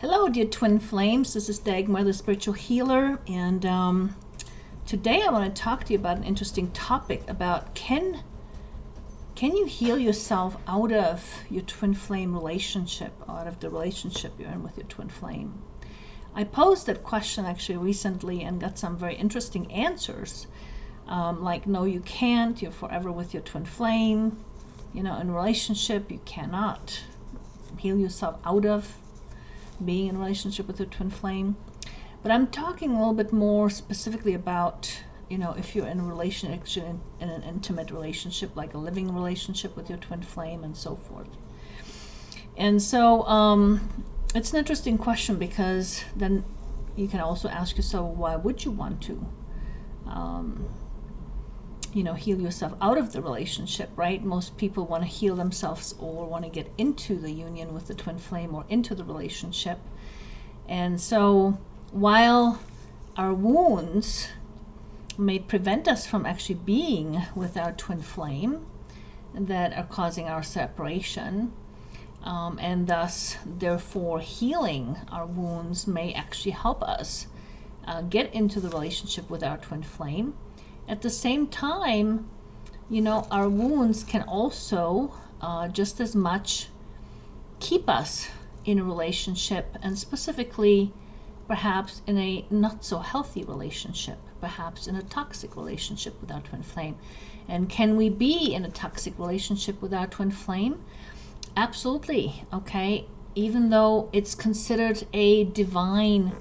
Hello, dear twin flames. This is Dagmar, the spiritual healer, and today I want to talk to you about an interesting topic about can you heal yourself out of your twin flame relationship, out of the relationship you're in with your twin flame. I posed that question actually recently and got some very interesting answers, like no, you can't. You're forever with your twin flame. In a relationship, you cannot heal yourself out of being in a relationship with your twin flame. But I'm talking a little bit more specifically about, if you're in a relationship, in an intimate relationship, like a living relationship with your twin flame and so forth. And so it's an interesting question, because then you can also ask yourself, why would you want to heal yourself out of the relationship, right? Most people want to heal themselves or want to get into the union with the twin flame or into the relationship. And so while our wounds may prevent us from actually being with our twin flame that are causing our separation, and thus, therefore, healing our wounds may actually help us get into the relationship with our twin flame. At the same time, our wounds can also just as much keep us in a relationship, and specifically perhaps in a not so healthy relationship, perhaps in a toxic relationship with our twin flame. And can we be in a toxic relationship with our twin flame? Absolutely, okay? Even though it's considered a divine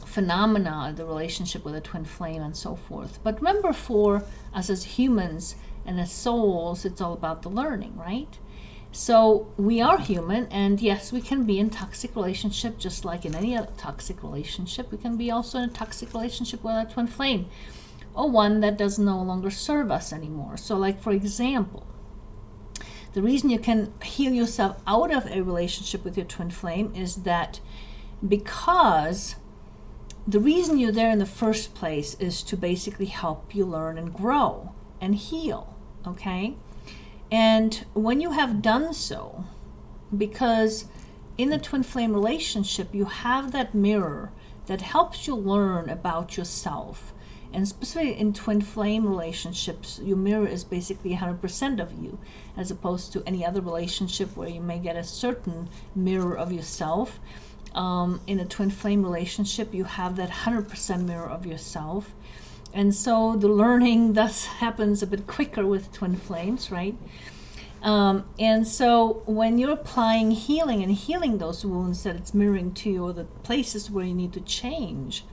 phenomena, the relationship with a twin flame and so forth. But remember, for us as humans and as souls, it's all about the learning, right? So we are human, and yes, we can be in toxic relationship just like in any other toxic relationship. We can be also in a toxic relationship with a twin flame, or one that does no longer serve us anymore. So like, for example, the reason you can heal yourself out of a relationship with your twin flame is that because the reason you're there in the first place is to basically help you learn and grow and heal, okay? And when you have done so, because in a twin flame relationship, you have that mirror that helps you learn about yourself. And specifically in twin flame relationships, your mirror is basically 100% of you, as opposed to any other relationship where you may get a certain mirror of yourself. In a twin flame relationship, you have that 100% mirror of yourself. And so the learning thus happens a bit quicker with twin flames, right? And so when you're applying healing and healing those wounds that it's mirroring to you, or the places where you need to change,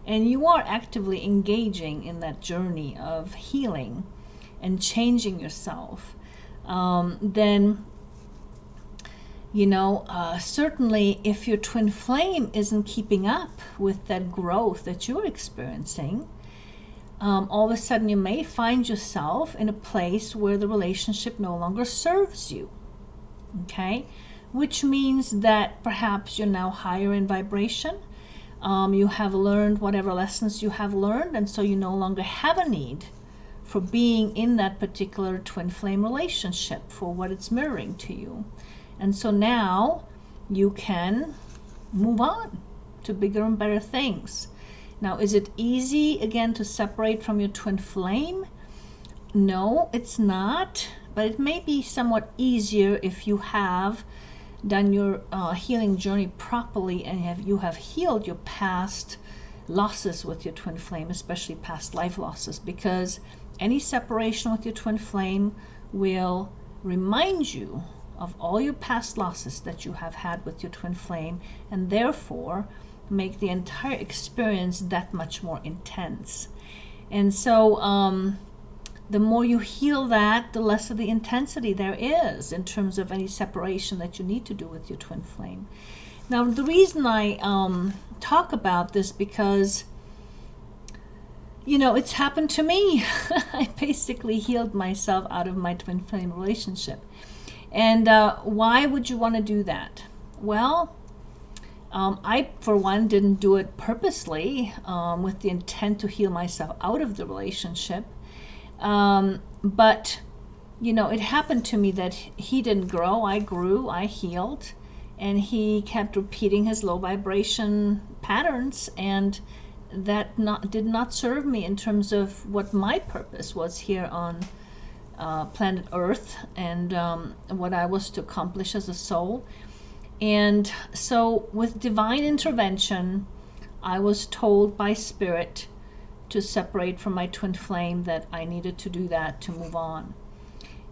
and you are actively engaging in that journey of healing and changing yourself, then certainly if your twin flame isn't keeping up with that growth that you're experiencing, all of a sudden you may find yourself in a place where the relationship no longer serves you, okay? Which means that perhaps you're now higher in vibration. You have learned whatever lessons you have learned, and so you no longer have a need for being in that particular twin flame relationship for what it's mirroring to you. And so now you can move on to bigger and better things. Now, is it easy, again, to separate from your twin flame? No, it's not. But it may be somewhat easier if you have done your healing journey properly, and you have healed your past losses with your twin flame, especially past life losses, because any separation with your twin flame will remind you of all your past losses that you have had with your twin flame, and therefore make the entire experience that much more intense. And so the more you heal that, the less of the intensity there is in terms of any separation that you need to do with your twin flame. Now, the reason I talk about this, because it's happened to me. I basically healed myself out of my twin flame relationship. And why would you want to do that? Well, I, for one, didn't do it purposely with the intent to heal myself out of the relationship. But, it happened to me that he didn't grow. I grew, I healed. and he kept repeating his low vibration patterns, and that did not serve me in terms of what my purpose was here on planet Earth, and what I was to accomplish as a soul. And so with divine intervention, I was told by Spirit to separate from my twin flame, that I needed to do that to move on.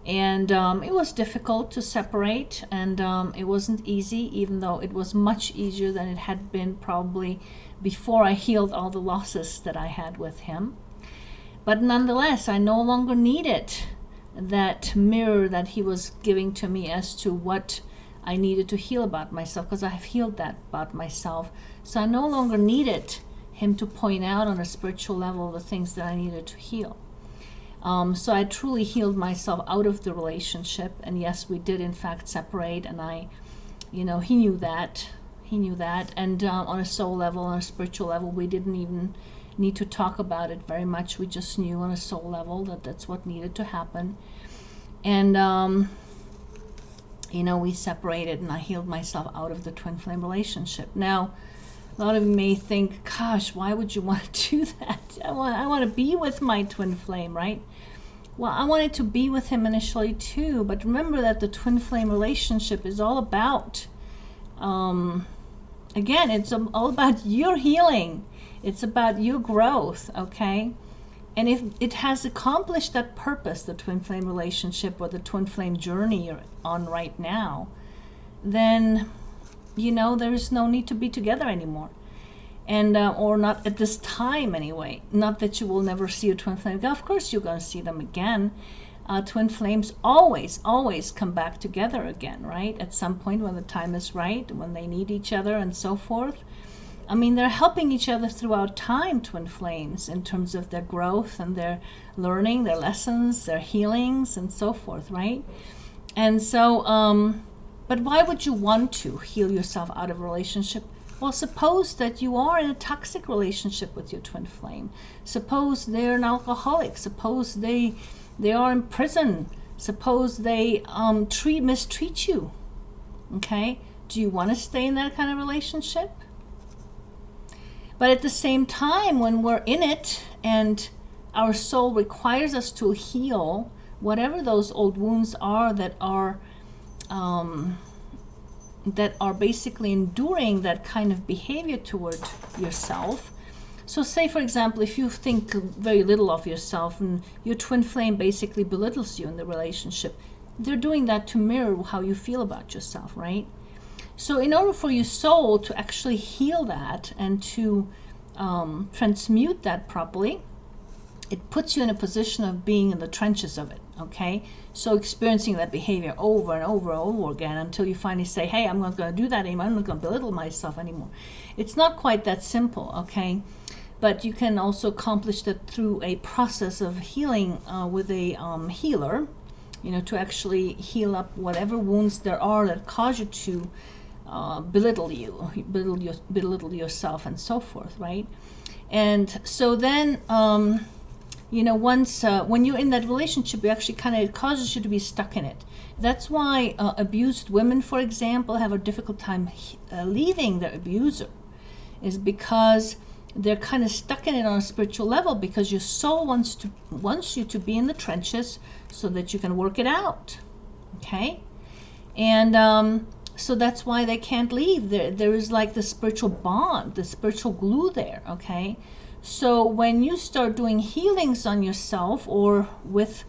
And it was difficult to separate, and it wasn't easy, even though it was much easier than it had been probably before I healed all the losses that I had with him. But nonetheless, I no longer needed that mirror that he was giving to me as to what I needed to heal about myself, because I have healed that about myself. So I no longer needed him to point out on a spiritual level the things that I needed to heal. So I truly healed myself out of the relationship. And yes, we did in fact separate, and he knew that. And on a soul level, on a spiritual level, we didn't even need to talk about it very much. We just knew on a soul level that that's what needed to happen. And we separated, and I healed myself out of the twin flame relationship. Now, a lot of you may think, gosh, why would you want to do that? I want to be with my twin flame, right? Well, I wanted to be with him initially too, but remember that the twin flame relationship is all about, again, it's all about your healing. It's about your growth, okay? And if it has accomplished that purpose, the twin flame relationship or the twin flame journey you're on right now, then there's no need to be together anymore. And or not at this time anyway. Not that you will never see a twin flame. Of course you're going to see them again. Twin flames always come back together again, right? At some point when the time is right, when they need each other and so forth. I mean, they're helping each other throughout time, twin flames, in terms of their growth and their learning, their lessons, their healings, and so forth, right? And so, but why would you want to heal yourself out of a relationship? Well, suppose that you are in a toxic relationship with your twin flame. Suppose they're an alcoholic. Suppose they are in prison. Suppose they mistreat you. Okay? Do you want to stay in that kind of relationship? But at the same time, when we're in it and our soul requires us to heal whatever those old wounds are that are basically enduring that kind of behavior toward yourself. So say, for example, if you think very little of yourself and your twin flame basically belittles you in the relationship, they're doing that to mirror how you feel about yourself, right? So in order for your soul to actually heal that and to transmute that properly, it puts you in a position of being in the trenches of it, okay? So experiencing that behavior over and over and over again until you finally say, hey, I'm not going to do that anymore. I'm not going to belittle myself anymore. It's not quite that simple, okay? But you can also accomplish that through a process of healing with a healer, to actually heal up whatever wounds there are that cause you to belittle yourself and so forth, right? And so then, once when you're in that relationship, you actually it causes you to be stuck in it. That's why abused women, for example, have a difficult time leaving their abuser, is because they're kind of stuck in it on a spiritual level, because your soul wants you to be in the trenches so that you can work it out, okay? And so that's why they can't leave. There is like the spiritual bond, the spiritual glue there, okay? So when you start doing healings on yourself, or with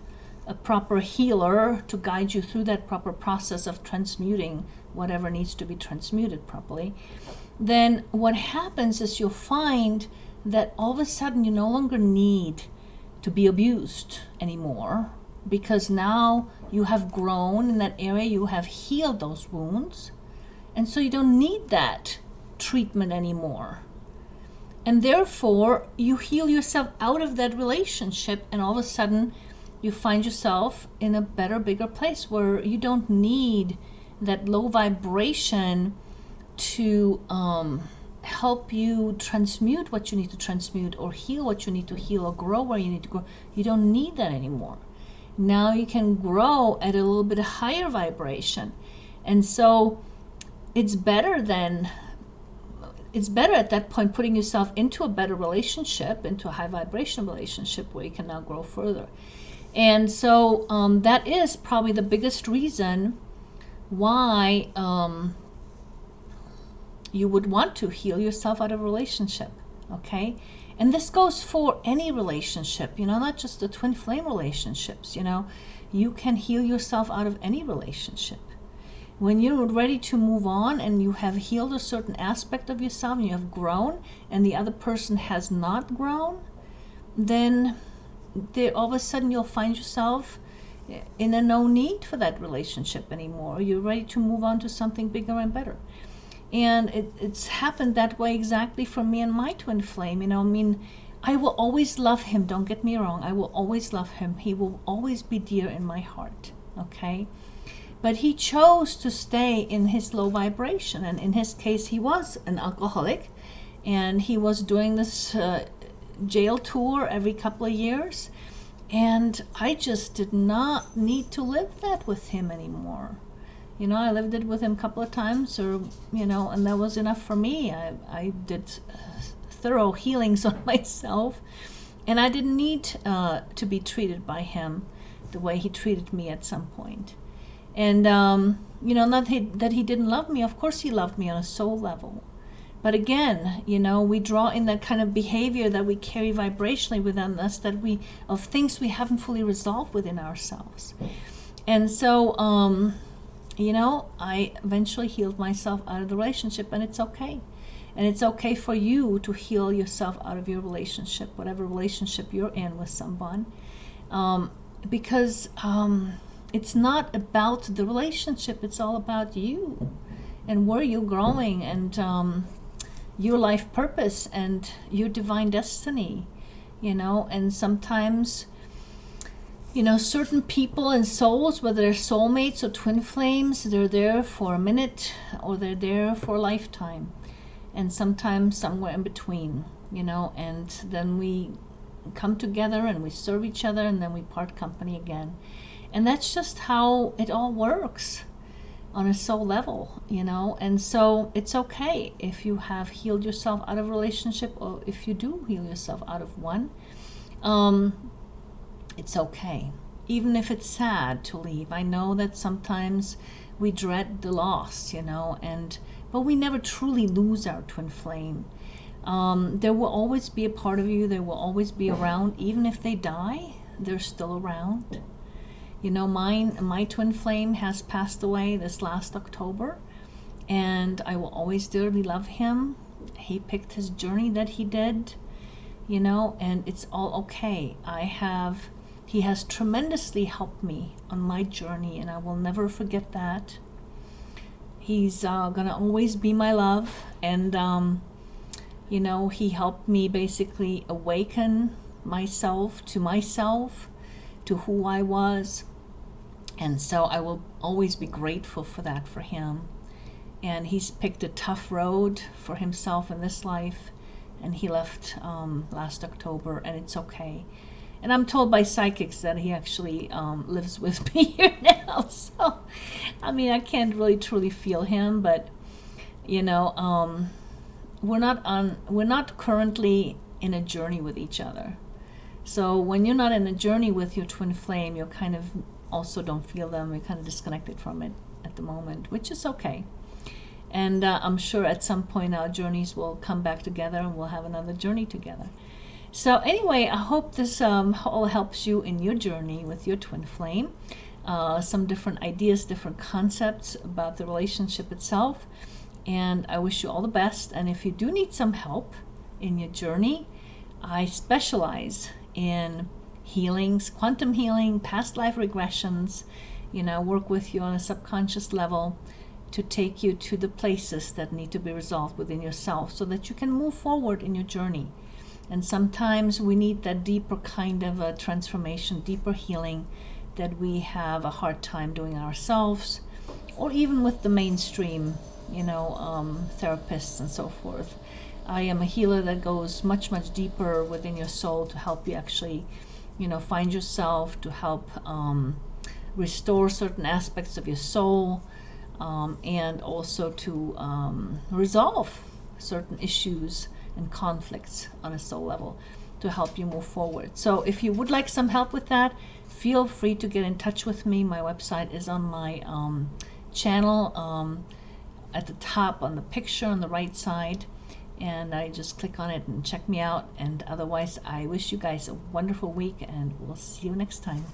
a proper healer to guide you through that proper process of transmuting whatever needs to be transmuted properly, then what happens is you'll find that all of a sudden you no longer need to be abused anymore, because now you have grown in that area, you have healed those wounds, and so you don't need that treatment anymore. And therefore, you heal yourself out of that relationship, and all of a sudden you find yourself in a better, bigger place where you don't need that low vibration to help you transmute what you need to transmute, or heal what you need to heal, or grow where you need to grow. You don't need that anymore. Now you can grow at a little bit higher vibration. And so it's better at that point putting yourself into a better relationship, into a high vibration relationship where you can now grow further. And so that is probably the biggest reason why you would want to heal yourself out of a relationship, okay? And this goes for any relationship, not just the twin flame relationships, You can heal yourself out of any relationship. When you're ready to move on and you have healed a certain aspect of yourself and you have grown and the other person has not grown, then all of a sudden you'll find yourself in a no need for that relationship anymore. You're ready to move on to something bigger and better. And it's happened that way exactly for me and my twin flame. I will always love him. Don't get me wrong. I will always love him. He will always be dear in my heart. Okay? But he chose to stay in his low vibration. And in his case, he was an alcoholic. And he was doing this jail tour every couple of years. And I just did not need to live that with him anymore. I lived it with him a couple of times, and that was enough for me. I did thorough healings on myself, and I didn't need to be treated by him the way he treated me at some point. And, not that he didn't love me. Of course he loved me on a soul level. But again, we draw in that kind of behavior that we carry vibrationally within us, of things we haven't fully resolved within ourselves. And so, I eventually healed myself out of the relationship, and it's okay. And it's okay for you to heal yourself out of your relationship, whatever relationship you're in with someone, because it's not about the relationship. It's all about you and where you're growing and your life purpose and your divine destiny, and sometimes certain people and souls, whether they're soulmates or twin flames, they're there for a minute or they're there for a lifetime, and sometimes somewhere in between, and then we come together and we serve each other and then we part company again. And that's just how it all works on a soul level, and so it's okay if you have healed yourself out of a relationship or if you do heal yourself out of one. It's okay, even if it's sad to leave. I know that sometimes we dread the loss, but we never truly lose our twin flame. There will always be a part of you. They will always be around. Even if they die, they're still around. My twin flame has passed away this last October, and I will always dearly love him. He picked his journey that he did, and it's all okay. He has tremendously helped me on my journey, and I will never forget that. He's gonna always be my love, and he helped me basically awaken myself, to who I was, and so I will always be grateful for that for him. And he's picked a tough road for himself in this life, and he left last October, and it's okay. And I'm told by psychics that he actually lives with me here now. So, I can't really truly feel him, but we're not currently in a journey with each other. So when you're not in a journey with your twin flame, you kind of also don't feel them. You're kind of disconnected from it at the moment, which is okay. And I'm sure at some point our journeys will come back together and we'll have another journey together. So anyway, I hope this all helps you in your journey with your twin flame. Some different ideas, different concepts about the relationship itself. And I wish you all the best. And if you do need some help in your journey, I specialize in healings, quantum healing, past life regressions, work with you on a subconscious level to take you to the places that need to be resolved within yourself so that you can move forward in your journey. And sometimes we need that deeper kind of a transformation, deeper healing that we have a hard time doing ourselves, or even with the mainstream, therapists and so forth. I am a healer that goes much, much deeper within your soul to help you actually, find yourself, to help restore certain aspects of your soul, and also to resolve certain issues and conflicts on a soul level to help you move forward. So if you would like some help with that, feel free to get in touch with me. My website is on my channel at the top on the picture on the right side, and I just click on it and check me out. And otherwise, I wish you guys a wonderful week, and we'll see you next time.